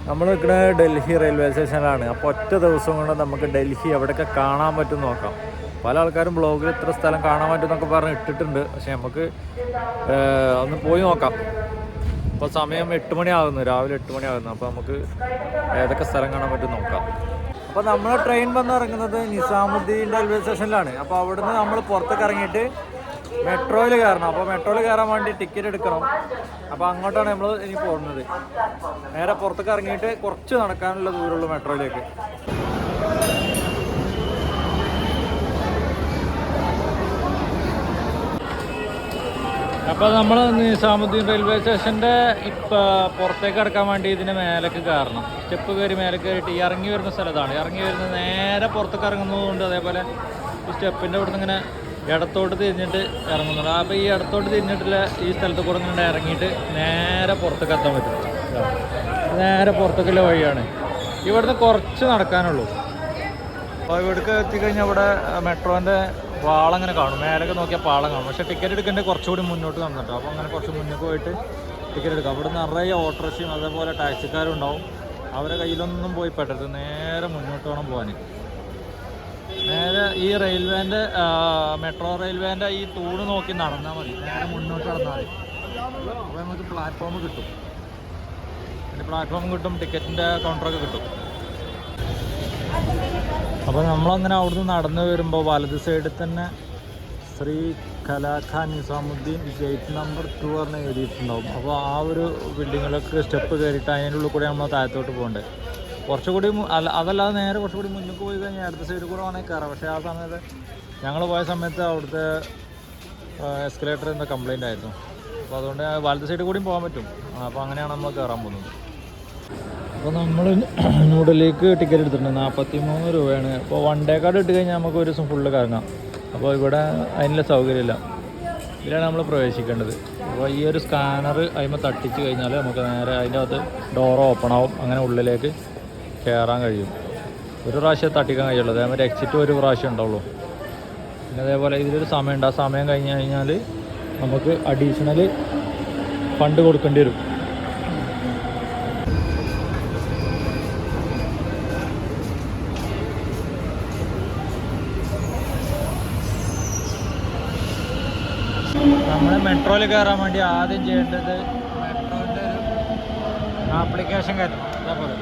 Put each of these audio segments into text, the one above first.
നമ്മൾ നിൽക്കുന്ന ഡൽഹി റെയിൽവേ സ്റ്റേഷനിലാണ്. അപ്പോൾ ഒറ്റ ദിവസം കൊണ്ട് നമുക്ക് ഡൽഹി എവിടെയൊക്കെ കാണാൻ പറ്റും നോക്കാം. പല ആൾക്കാരും ബ്ലോഗിൽ ഇത്ര സ്ഥലം കാണാൻ പറ്റും എന്നൊക്കെ പറഞ്ഞ് ഇട്ടിട്ടുണ്ട്. പക്ഷെ നമുക്ക് ഒന്ന് പോയി നോക്കാം. ഇപ്പോൾ സമയം 8 മണി ആകുന്നു, രാവിലെ 8 മണി ആകുന്നു. അപ്പോൾ നമുക്ക് ഏതൊക്കെ സ്ഥലം കാണാൻ പറ്റും നോക്കാം. അപ്പോൾ നമ്മൾ ട്രെയിൻ വന്ന് ഇറങ്ങുന്നത് നിസാമുദ്ദീൻ റെയിൽവേ സ്റ്റേഷനിലാണ്. അപ്പോൾ അവിടുന്ന് നമ്മൾ പുറത്തേക്ക് ഇറങ്ങിയിട്ട് മെട്രോയിൽ കയറണം. അപ്പോൾ മെട്രോയിൽ കയറാൻ വേണ്ടി ടിക്കറ്റ് എടുക്കണം. അപ്പോൾ അങ്ങോട്ടാണ് നമ്മൾ ഇനി പോകുന്നത്. നേരെ പുറത്തേക്ക് ഇറങ്ങിയിട്ട് കുറച്ച് നടക്കാനുള്ള ദൂരമുള്ളൂ മെട്രോയിലേക്ക്. അപ്പോൾ നമ്മൾ നിസാമുദ്ദീൻ റെയിൽവേ സ്റ്റേഷൻ്റെ പുറത്തേക്ക് കിടക്കാൻ വേണ്ടി ഇതിന് മേലേക്ക് കയറണം. സ്റ്റെപ്പ് കയറി മേലെ കയറിയിട്ട് ഇറങ്ങി വരുന്ന സ്ഥലത്താണ്. ഇറങ്ങി വരുന്നത് നേരെ പുറത്തേക്ക് ഇറങ്ങുന്നതുകൊണ്ട് അതേപോലെ ഈ സ്റ്റെപ്പിൻ്റെ ഇവിടുന്ന് ഇങ്ങനെ ഇടത്തോട്ട് തിരിഞ്ഞിട്ട് ഇറങ്ങുന്നുണ്ട്. അപ്പോൾ ഈ ഇടത്തോട്ട് തിരിഞ്ഞിട്ടുള്ള ഈ സ്ഥലത്ത് കൂടെ ഇങ്ങനെ ഇറങ്ങിയിട്ട് നേരെ പുറത്തേക്ക് എത്താൻ പറ്റും. നേരെ പുറത്തേക്കുള്ള വഴിയാണ്. ഇവിടുന്ന് കുറച്ച് നടക്കാനുള്ളൂ. അപ്പോൾ ഇവിടേക്ക് എത്തിക്കഴിഞ്ഞാൽ ഇവിടെ മെട്രോൻ്റെ പാളങ്ങനെ കാണും. മേലൊക്കെ നോക്കിയാൽ പാളം കാണും. പക്ഷേ ടിക്കറ്റ് എടുക്കേണ്ടത് കുറച്ചുകൂടി മുന്നോട്ട് നടന്നിട്ടോ. അപ്പോൾ അങ്ങനെ കുറച്ച് മുന്നോട്ട് പോയിട്ട് ടിക്കറ്റ് എടുക്കാം. അവിടെ നിറയെ ഓട്ടോറിക്ഷയും അതേപോലെ ടാക്സിക്കാരും ഉണ്ടാവും. അവരെ കയ്യിലൊന്നും പോയി പെട്ടരുത്. നേരെ മുന്നോട്ട് വേണം പോകാൻ. നേരെ ഈ റെയിൽവേൻ്റെ മെട്രോ റെയിൽവേൻ്റെ ഈ തൂണ് നോക്കി നടന്നാൽ മതി. നേരെ മുന്നോട്ട് നടന്നാൽ മതി. അപ്പോൾ നമുക്ക് പ്ലാറ്റ്ഫോം കിട്ടും. പ്ലാറ്റ്ഫോം കിട്ടും, ടിക്കറ്റിൻ്റെ കൗണ്ടറൊക്കെ കിട്ടും. അപ്പോൾ നമ്മളങ്ങനെ അവിടുന്ന് നടന്നു വരുമ്പോൾ വലത് സൈഡിൽ തന്നെ ശ്രീ ഖലാഖാൻ നിസാമുദ്ദീൻ ഗേറ്റ് നമ്പർ 2 പറഞ്ഞ് എഴുതിയിട്ടുണ്ടാവും. അപ്പോൾ ആ ഒരു ബിൽഡിങ്ങിലൊക്കെ സ്റ്റെപ്പ് കയറിയിട്ട് അതിൻ്റെ ഉള്ളിൽ കൂടെ നമ്മൾ താഴത്തോട്ട് പോകേണ്ടത്. കുറച്ചുകൂടി അതല്ലാതെ നേരെ കുറച്ചുകൂടി മുന്നിൽ പോയി കഴിഞ്ഞാൽ അടുത്ത സൈഡിൽ കൂടെ വേണമെങ്കിൽ കയറാം. പക്ഷേ ആ സമയത്ത് ഞങ്ങൾ പോയ സമയത്ത് അവിടുത്തെ എസ്കലേറ്റർ എന്താ കംപ്ലൈൻ്റ് ആയിരുന്നു. അപ്പോൾ അതുകൊണ്ട് വലത് സൈഡിൽ കൂടിയും പോകാൻ പറ്റും. അപ്പോൾ അങ്ങനെയാണ് നമ്മൾ കയറാൻ പോകുന്നത്. അപ്പോൾ നമ്മൾ ന്യൂഡൽഹിക്ക് ടിക്കറ്റ് എടുത്തിട്ടുണ്ട്. 43 രൂപയാണ്. അപ്പോൾ 1 ഡേ കാർഡ് ഇട്ട് കഴിഞ്ഞാൽ നമുക്ക് ഒരു ദിവസം ഫുള്ള് കറങ്ങാം. അപ്പോൾ ഇവിടെ അതിനുള്ള സൗകര്യമില്ല. ഇതിലാണ് നമ്മൾ പ്രവേശിക്കേണ്ടത്. അപ്പോൾ ഈ ഒരു സ്കാനർ അതിന്മേൽ തട്ടിച്ച് കഴിഞ്ഞാൽ നമുക്ക് നേരെ അതിൻ്റെ അകത്ത് ഡോർ ഓപ്പൺ ആവും. അങ്ങനെ ഉള്ളിലേക്ക് കയറാൻ കഴിയും. ഒരു പ്രാവശ്യം തട്ടിക്കാൻ കഴിയുള്ളൂ. അതേമാതിരി എക്സിറ്റ് ഒരു പ്രാവശ്യം ഉണ്ടാവുള്ളൂ. പിന്നെ അതേപോലെ ഇതിലൊരു സമയമുണ്ട്. ആ സമയം കഴിഞ്ഞ് കഴിഞ്ഞാൽ നമുക്ക് അഡീഷണൽ ഫണ്ട് കൊടുക്കേണ്ടി വരും. നമ്മൾ മെട്രോയിൽ കയറാൻ വേണ്ടി ആദ്യം ചെയ്യേണ്ടത് മെട്രോൻ്റെ ഒരു ആപ്ലിക്കേഷൻ കയറ്റും. അതേപോലെ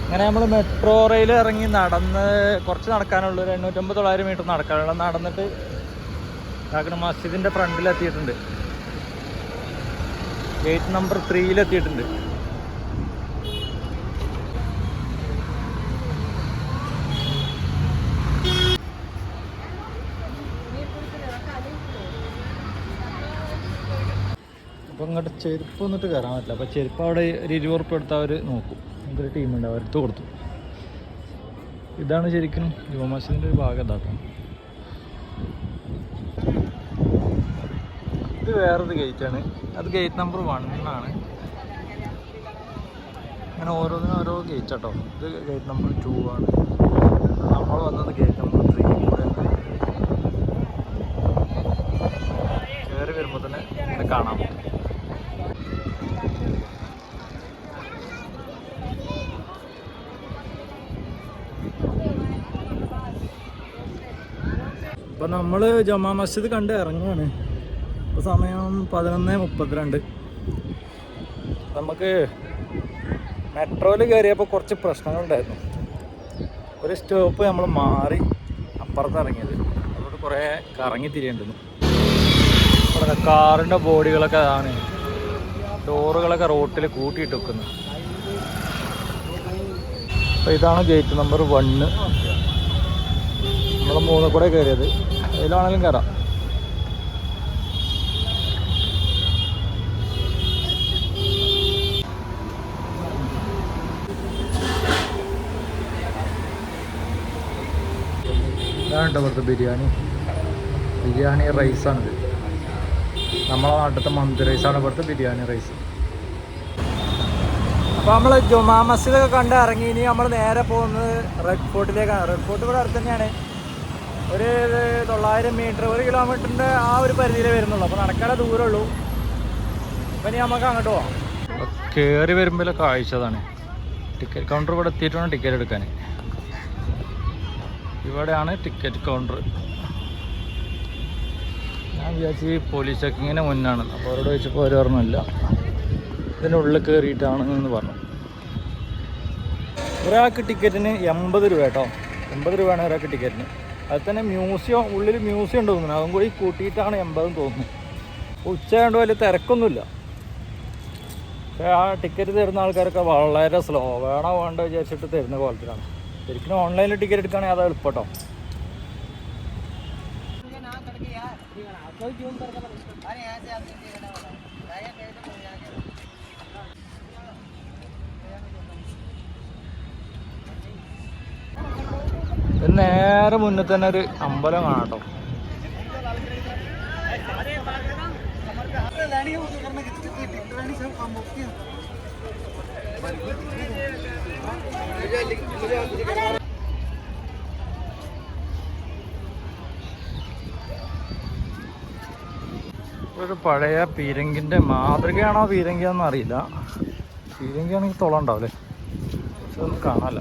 അങ്ങനെ നമ്മൾ മെട്രോ റെയിൽ ഇറങ്ങി നടന്ന് കുറച്ച് നടക്കാനുള്ളൂ. 850-900 മീറ്റർ നടക്കാനുള്ള. നടന്നിട്ട് കാക്കണ മസ്ജിദിൻ്റെ ഫ്രണ്ടിലെത്തിയിട്ടുണ്ട്. ഗേറ്റ് നമ്പർ 3 അപ്പോൾ ഇങ്ങോട്ട് ചെരുപ്പ് വന്നിട്ട് കയറാൻ പറ്റില്ല. അപ്പോൾ ചെരുപ്പ് അവിടെ ഒരു 20 ഉറുപ്പിക എടുത്ത് അവർ നോക്കും. എന്തൊരു ടീമുണ്ട്, അവർക്ക് കൊടുത്തു. ഇതാണ് ശരിക്കും ജുമാ മസ്ജിദിൻ്റെ ഒരു ഭാഗം. ഇതാക്കാം. ഇത് വേറൊരു ഗേറ്റാണ്. അത് ഗേറ്റ് നമ്പർ 1 ആണ്. അങ്ങനെ ഓരോന്നിനും ഓരോ ഗേറ്റ് കേട്ടോ. ഇത് ഗേറ്റ് നമ്പർ 2 ആണ്. നമ്മൾ വന്നത് ഗേറ്റ് നമ്പർ 3 കൂടെ. കയറി വരുമ്പോൾ തന്നെ ഇങ്ങനെ കാണാൻ പറ്റും. അപ്പോൾ നമ്മൾ ജമാ മസ്ജിദ് കണ്ട് ഇറങ്ങുകയാണ്. ഇപ്പോൾ സമയം 11:32. നമുക്ക് മെട്രോയിൽ കയറിയപ്പോൾ കുറച്ച് പ്രശ്നങ്ങളുണ്ടായിരുന്നു. ഒരു സ്റ്റോപ്പ് നമ്മൾ മാറി അപ്പുറത്ത് ഇറങ്ങിയത്. അതുകൊണ്ട് കുറേ കറങ്ങി തിരിയേണ്ടിരുന്നു. ഇവിടെ കാറിൻ്റെ ബോഡികളൊക്കെ ആണ്, ഡോറുകളൊക്കെ റോട്ടിൽ കൂട്ടിയിട്ട് വെക്കുന്നത്. അപ്പോൾ ഇതാണ് ഗേറ്റ് നമ്പർ 1. നമ്മൾ 3 കൂടെ കയറിയത്. അതിലാണെങ്കിലും കയറാം. ഇതാണ് ഇവിടുത്തെ ബിരിയാണി റൈസാണിത്. നമ്മളെ നാട്ടിലത്തെ മന്തി റൈസാണ് ഇവിടുത്തെ ബിരിയാണി റൈസ്. അപ്പോൾ നമ്മൾ ജുമാ മസ്ജിദൊക്കെ കണ്ട് ഇറങ്ങി. ഇനി നമ്മൾ നേരെ പോകുന്നത് റെഡ് ഫോർട്ടിലേക്കാണ്. റെഡ് ഫോർട്ട് ഇവിടെ അടുത്ത് തന്നെയാണ്. ഒരു 900 മീറ്റർ, 1 കിലോമീറ്ററിൻ്റെ ആ ഒരു പരിധിയിലേ വരുന്നുള്ളൂ. അപ്പോൾ നടക്കാനുള്ള ദൂരമുള്ളൂ. അപ്പം ഇനി നമുക്ക് അങ്ങോട്ട് പോകാം. കയറി വരുമ്പോൾ കാഴ്ചതാണ്. ടിക്കറ്റ് കൗണ്ടർ ഇവിടെ എത്തിയിട്ട് വേണം ടിക്കറ്റ് എടുക്കാൻ. ഇവിടെയാണ് ടിക്കറ്റ് കൗണ്ടർ. ഞാൻ വിചാരിച്ചു ഈ പോലീസ് ചെക്കിങ്ങിന് മുന്നാണ്. അപ്പോൾ അവരോട് ചോദിച്ചപ്പോൾ അവർ പറഞ്ഞില്ല, ഇതിനുള്ളിൽ കയറിയിട്ടാണ് എന്ന് പറഞ്ഞു. ഒരാൾക്ക് ടിക്കറ്റിന് 80 രൂപ കേട്ടോ. 80 രൂപയാണ് ഒരാൾക്ക് ടിക്കറ്റിന്. അത് തന്നെ മ്യൂസിയം, ഉള്ളിൽ മ്യൂസിയം ഉണ്ട് തോന്നുന്നു. അതും കൂടി കൂട്ടിയിട്ടാണ് 80 തോന്നുന്നു. ഉച്ചയായതുകൊണ്ട് വലിയ തിരക്കൊന്നുമില്ല. പക്ഷേ ആ ടിക്കറ്റ് തരുന്ന ആൾക്കാരൊക്കെ വളരെ സ്ലോ, വേണ്ട വിചാരിച്ചിട്ട് തരുന്ന കോലത്തിലാണ്. ശരിക്കും ഓൺലൈനിൽ ടിക്കറ്റ് എടുക്കുകയാണെങ്കിൽ അത് എളുപ്പം കേട്ടോ. നേരെ മുന്നിൽ തന്നെ ഒരു അമ്പലം കാണാം കേട്ടോ. ഒരു പഴയ പീരങ്കിൻ്റെ മാതൃകയാണോ പീരങ്കിയാണെന്ന് അറിയില്ല. പീരങ്കിയാണെങ്കിൽ തുള ഉണ്ടാവില്ലേ, പക്ഷെ ഒന്നും കാണാമല്ല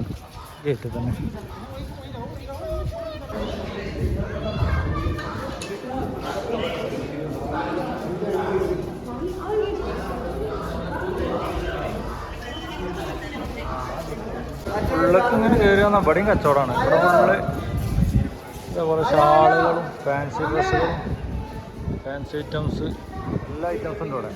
ഗേറ്റിൽ തന്നെ. ഉള്ളൊക്കെ ഇങ്ങനെ കയറി വന്നാൽ ഇവിടെയും കച്ചവടമാണ്. ഇവിടെ ഫുള്ള് ഇതേപോലെ ഷാളുകളും ഫാൻസി ഡ്രസ്സുകളും ഫാൻസി ഐറ്റംസ് എല്ലാ ഐറ്റംസും ഉണ്ട് ഇവിടെ.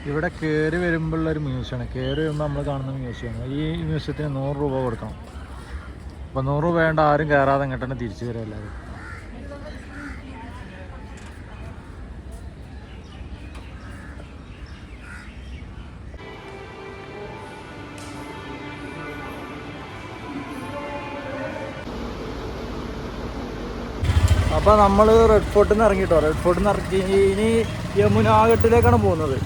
ഇവിടെ കയറി വരുമ്പോഴുള്ളൊരു മ്യൂസിയമാണ്. കയറി വരുമ്പോൾ നമ്മൾ കാണുന്ന മ്യൂസിയമാണ്. ഈ മ്യൂസിയത്തിന് 100 രൂപ കൊടുക്കണം. അപ്പോൾ 100 രൂപ വേണ്ട ആരും കയറാതെ അങ്ങോട്ട് തന്നെ തിരിച്ചു വരും എല്ലാവരും. അപ്പോൾ നമ്മൾ റെഡ് ഫോർട്ടിൽ നിന്ന് ഇറങ്ങിട്ടോ. റെഡ് ഫോർട്ടിൽ നിന്ന് ഇറങ്ങി ഇനി യമുനാഘട്ടിലേക്കാണ് പോകുന്നത്.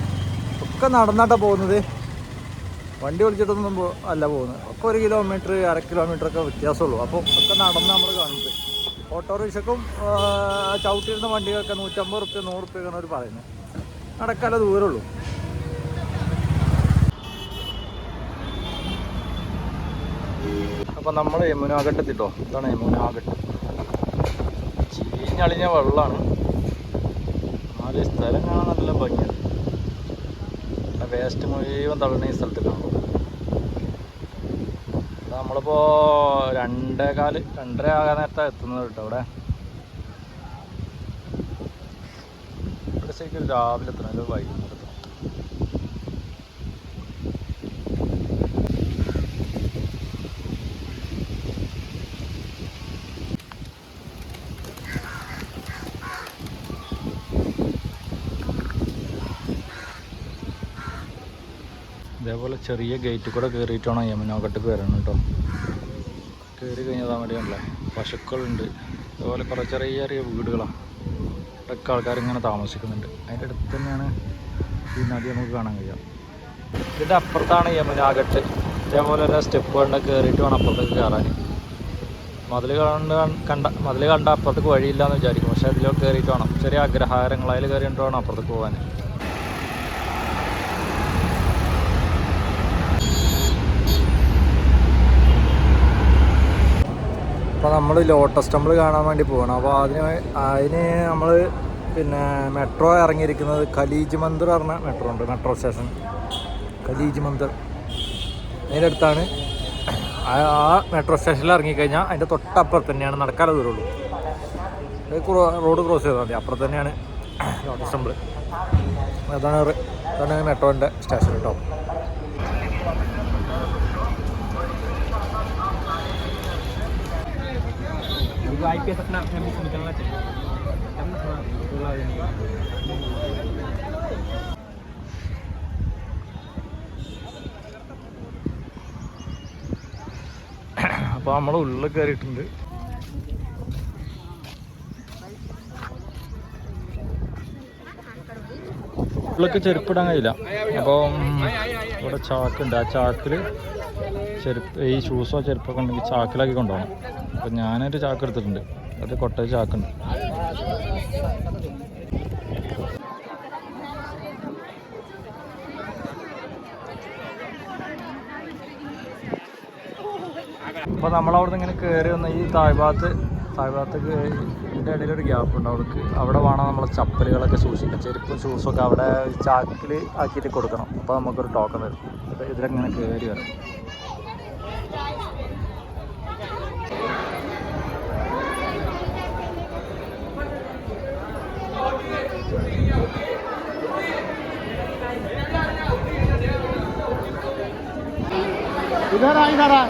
ഒക്കെ നടന്നിട്ടാണ് പോകുന്നത്, വണ്ടി വിളിച്ചിട്ടൊന്നും അല്ല പോകുന്നത്. ഒക്കെ 1 കിലോമീറ്റർ 1/2 കിലോമീറ്ററൊക്കെ വ്യത്യാസമുള്ളൂ. അപ്പോൾ ഒക്കെ നടന്ന് നമ്മൾ കാണുന്നത്. ഓട്ടോറിക്ഷക്കും ചവിട്ടിയിരുന്ന വണ്ടികൾക്ക് 150 റുപ്യ 100 റുപ്യൊക്കെയാണ് അവർ പറയുന്നത്. നടക്കാനുള്ള ദൂരമുള്ളൂ. അപ്പോൾ നമ്മൾ യമുനാഘട്ട് എത്തിട്ടോ. ഇതാണ് യമുനാഘട്ട്. ചീഞ്ഞളിഞ്ഞ വെള്ളമാണ്. നാല് സ്ഥലം കാണാൻ നല്ല ഭംഗിയാണ്. വേസ്റ്റ് മുഴുവൻ തള്ളുന്ന ഈ സ്ഥലത്ത് കാണും. നമ്മളിപ്പോൾ 2:15 ആകാൻ നേരത്താണ് എത്തുന്നത് കേട്ടോ. ഇവിടെ ശരിക്കും രാവിലെ എത്തണം, അല്ലെങ്കിൽ വൈകുന്നേരം എത്തണം. ഇതേപോലെ ചെറിയ ഗേറ്റ് കൂടെ കയറിയിട്ട് വേണം യമുനാഘട്ടക്ക് വരണം കേട്ടോ. കയറി കഴിഞ്ഞാൽ മതിയാണല്ലേ. പശുക്കളുണ്ട്. അതുപോലെ കുറേ ചെറിയ ചെറിയ വീടുകളാണ്. ഇവിടെയൊക്കെ ആൾക്കാരിങ്ങനെ താമസിക്കുന്നുണ്ട്. അതിൻ്റെ അടുത്ത് തന്നെയാണ് ഈ നദി നമുക്ക് കാണാൻ കഴിയുക. ഇതിൻ്റെ അപ്പുറത്താണ് യമുനാഘട്ട്. ഇതേപോലെ എല്ലാ സ്റ്റെപ്പ് കണ്ട കയറിയിട്ട് വേണം അപ്പുറത്തേക്ക് കയറാൻ. മതിൽ കണ്ട അപ്പുറത്തേക്ക് വഴിയില്ല എന്ന് വിചാരിക്കും. പക്ഷേ അതിലൊക്കെ കയറിയിട്ട് വേണം. ചെറിയ അഗ്രഹാരങ്ങൾ അതിൽ കയറിയിട്ട് വേണം അപ്പുറത്തേക്ക് പോകാൻ. അപ്പോൾ നമ്മൾ ലോട്ടസ് ടെമ്പിൾ കാണാൻ വേണ്ടി പോകണം. അപ്പോൾ അതിന് നമ്മൾ പിന്നെ മെട്രോ ഇറങ്ങിയിരിക്കുന്നത് ഖലീജ് മന്ദിർ പറഞ്ഞ മെട്രോ ഉണ്ട്. മെട്രോ സ്റ്റേഷൻ ഖലീജ് മന്ദിർ അതിൻ്റെ അടുത്താണ്. ആ മെട്രോ സ്റ്റേഷനിൽ ഇറങ്ങിക്കഴിഞ്ഞാൽ അതിൻ്റെ തൊട്ടപ്പുറത്ത് തന്നെയാണ്. നടക്കാനുള്ള ദൂരമുള്ളൂ. റോഡ് ക്രോസ് ചെയ്താൽ മതി. അപ്പുറത്ത് തന്നെയാണ് ലോട്ടസ് ടെമ്പിൾ. അതാണ് മെട്രോൻ്റെ സ്റ്റേഷൻ കേട്ടോ. IPS अपना फैमिली निकलना चाहिए तब ना थोड़ा അപ്പോൾ നമ്മൾ ഉള്ളിൽ കയറിയിട്ടുണ്ട്. ഉള്ളിലേക്ക് ചെരുപ്പിടാൻ കഴിയില്ല. അപ്പോൾ ഇവിടെ ചാക്കുണ്ട്. ആ ചാക്കിൽ ഈ ഷൂസോ ചെരുപ്പൊക്കെ ഉണ്ടെങ്കിൽ ചാക്കിലാക്കി കൊണ്ടുപോകണം. അപ്പോൾ ഞാനൊരു ചാക്ക് എടുത്തിട്ടുണ്ട്. അത് കൊട്ട ചാക്കുണ്ട്. അപ്പോൾ നമ്മളവിടുന്ന് ഇങ്ങനെ കയറി വന്ന ഈ താഴ്ഭാഗത്തേക്ക് ഇതിൻ്റെ ഇടയിലൊരു ഗ്യാപ്പ് ഉണ്ട്. അവിടെ വേണം നമ്മളെ ചപ്പലുകളൊക്കെ സൂക്ഷിക്കാം. ചെരുപ്പും ഷൂസൊക്കെ അവിടെ ചാക്കിൽ ആക്കിയിട്ട് കൊടുക്കണം. അപ്പോൾ നമുക്കൊരു ടോക്കൺ തരും. ഇതിലൊക്കെ ഇങ്ങനെ കയറി വരണം. इधर आ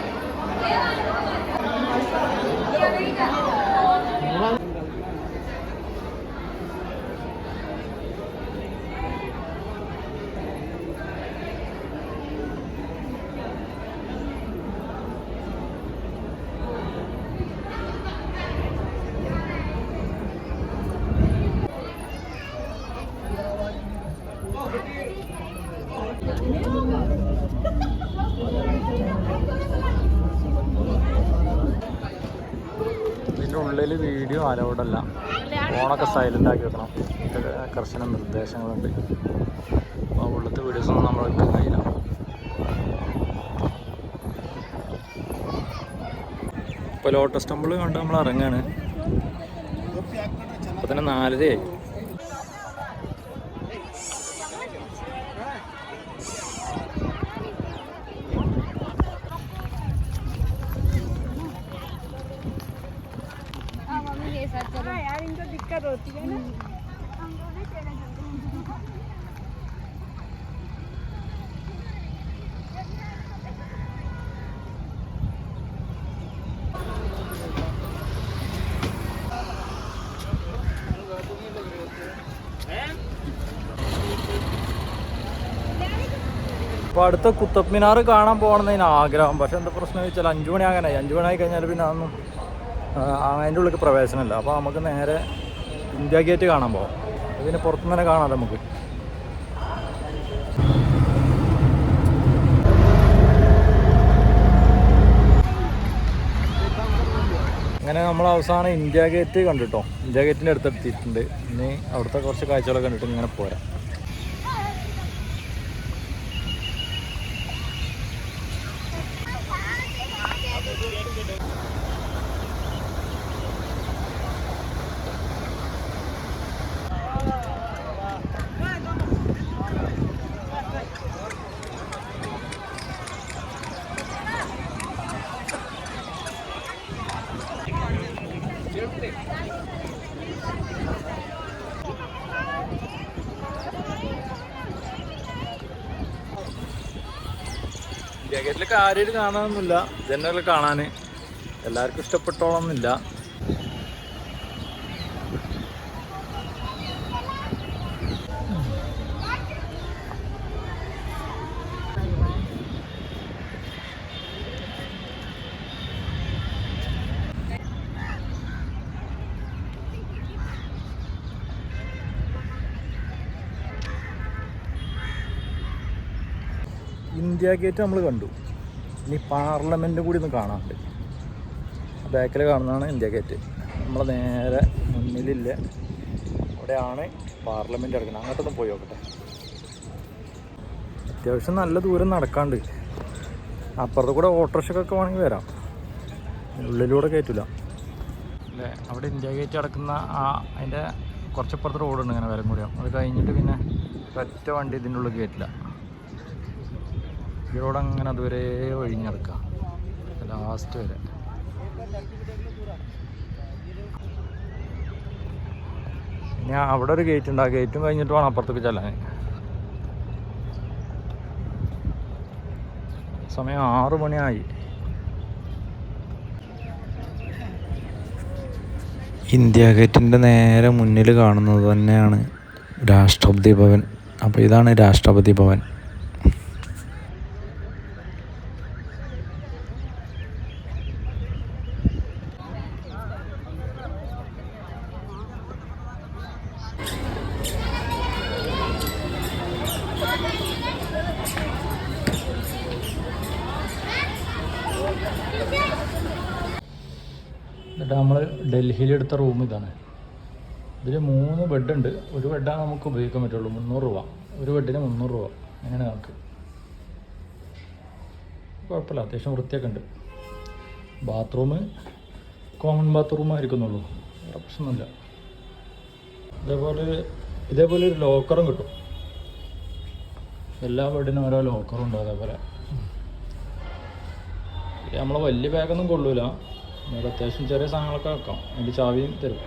ഇതിൻ്റെ ഉള്ളിൽ വീഡിയോ അലൗഡല്ല. ഫോണൊക്കെ സൈലൻ്റ് ആക്കി വെക്കണം. കർശന നിർദ്ദേശങ്ങളുണ്ട്. അപ്പോൾ ഉള്ളത്തെ വീഡിയോസൊന്നും നമ്മൾ എടുക്കാൻ കഴിയില്ല. ഇപ്പോൾ ലോട്ടസ് ടെമ്പിൾ കണ്ട് നമ്മൾ ഇറങ്ങാണ്. അപ്പോൾ തന്നെ 4:30 ആയി. यार इनको दिक्कत होती है ना. അപ്പോൾ അടുത്ത കുത്തബ് മിനാർ കാണാൻ പോകണമെന്നതിന് ആഗ്രഹം. പക്ഷെ എന്താ പ്രശ്നം വെച്ചാൽ 5 മണി ആകാനായി. 5 മണി ആയി കഴിഞ്ഞാൽ പിന്നെ അതൊന്നും അതിൻ്റെ ഉള്ളിൽ പ്രവേശനമില്ല. അപ്പോൾ നമുക്ക് നേരെ ഇന്ത്യ ഗേറ്റ് കാണാൻ പോകാം. ഇതിന് പുറത്തുനിന്ന് തന്നെ കാണാം നമുക്ക്. അങ്ങനെ നമ്മൾ അവസാനം ഇന്ത്യ ഗേറ്റ് കണ്ടിട്ടോ. ഇന്ത്യ ഗേറ്റിൻ്റെ അടുത്തെത്തിയിട്ടുണ്ട്. ഇനി അവിടുത്തെ കുറച്ച് കാഴ്ചകളൊക്കെ കണ്ടിട്ട് ഇങ്ങനെ പോരാം. ഇന്ത്യ ഗേറ്റിൽ കാര്യമായിട്ട് കാണാനൊന്നുമില്ല. ജനറൽ കാണാൻ എല്ലാവർക്കും ഇഷ്ടപ്പെട്ടോളന്നില്ല. ഇന്ത്യ ഗേറ്റ് നമ്മൾ കണ്ടു. ഇനി പാർലമെൻറ്റും കൂടി ഒന്ന് കാണാനുണ്ട്. ബാക്കിൽ കാണുന്നതാണ് ഇന്ത്യ ഗേറ്റ്. നമ്മൾ നേരെ മുന്നിലില്ല അവിടെയാണ് പാർലമെൻറ്റ് കിടക്കുന്നത്. അങ്ങോട്ടൊന്ന് പോയി നോക്കട്ടെ. അത്യാവശ്യം നല്ല ദൂരം നടക്കാണ്ട്. അപ്പുറത്ത് കൂടെ ഓട്ടോറിക്ഷക്കൊക്കെ വേണമെങ്കിൽ വരാം. ഉള്ളിലൂടെ കയറ്റില്ല അല്ലേ. അവിടെ ഇന്ത്യ ഗേറ്റ് കിടക്കുന്ന അതിൻ്റെ കുറച്ചപ്പുറത്ത് റോഡുണ്ട് ഇങ്ങനെ വരം കൂടിയാണ്. അത് കഴിഞ്ഞിട്ട് പിന്നെ ഒറ്റ വണ്ടി ഇതിൻ്റെ ഉള്ളിൽ കയറ്റില്ല. ഈ റോഡ് അങ്ങനെ അതുവരെ ഒഴിഞ്ഞെടുക്കുക ലാസ്റ്റ് വരെ. ഞാൻ അവിടെ ഒരു ഗേറ്റ് ഉണ്ട്, ആ ഗേറ്റും കഴിഞ്ഞിട്ട് വേണം അപ്പുറത്തേക്ക് ചെല്ലാൻ. സമയം 6 മണിയായി. ഇന്ത്യ ഗേറ്റിൻ്റെ നേരെ മുന്നിൽ കാണുന്നത് തന്നെയാണ് രാഷ്ട്രപതി ഭവൻ. അപ്പോൾ ഇതാണ് രാഷ്ട്രപതി ഭവൻ. എന്നിട്ട് നമ്മൾ ഡൽഹിയിലെടുത്ത റൂം ഇതാണ്. ഇതിൽ 3 ബെഡുണ്ട്. ഒരു ബെഡാണ് നമുക്ക് ഉപയോഗിക്കാൻ പറ്റുള്ളൂ. 300 രൂപ ഒരു ബെഡിന് 300 രൂപ. അങ്ങനെയാണ് നമുക്ക്. കുഴപ്പമില്ല, അത്യാവശ്യം വൃത്തിയൊക്കെ ഉണ്ട്. ബാത്റൂം കോമൺ ബാത്റൂം ആയിരിക്കുന്നുള്ളൂ, വേറെ പ്രശ്നമൊന്നുമില്ല. ഇതേപോലെ ഒരു ലോക്കറും കിട്ടും. എല്ലാ ബെഡിനും ഓരോ ലോക്കറും ഉണ്ട്. അതേപോലെ നമ്മൾ വലിയ ബാഗൊന്നും കൊള്ളൂല, നമുക്ക് അത്യാവശ്യം ചെറിയ സാധനങ്ങളൊക്കെ വെക്കാം. അതിൻ്റെ ചാവിയും തരും.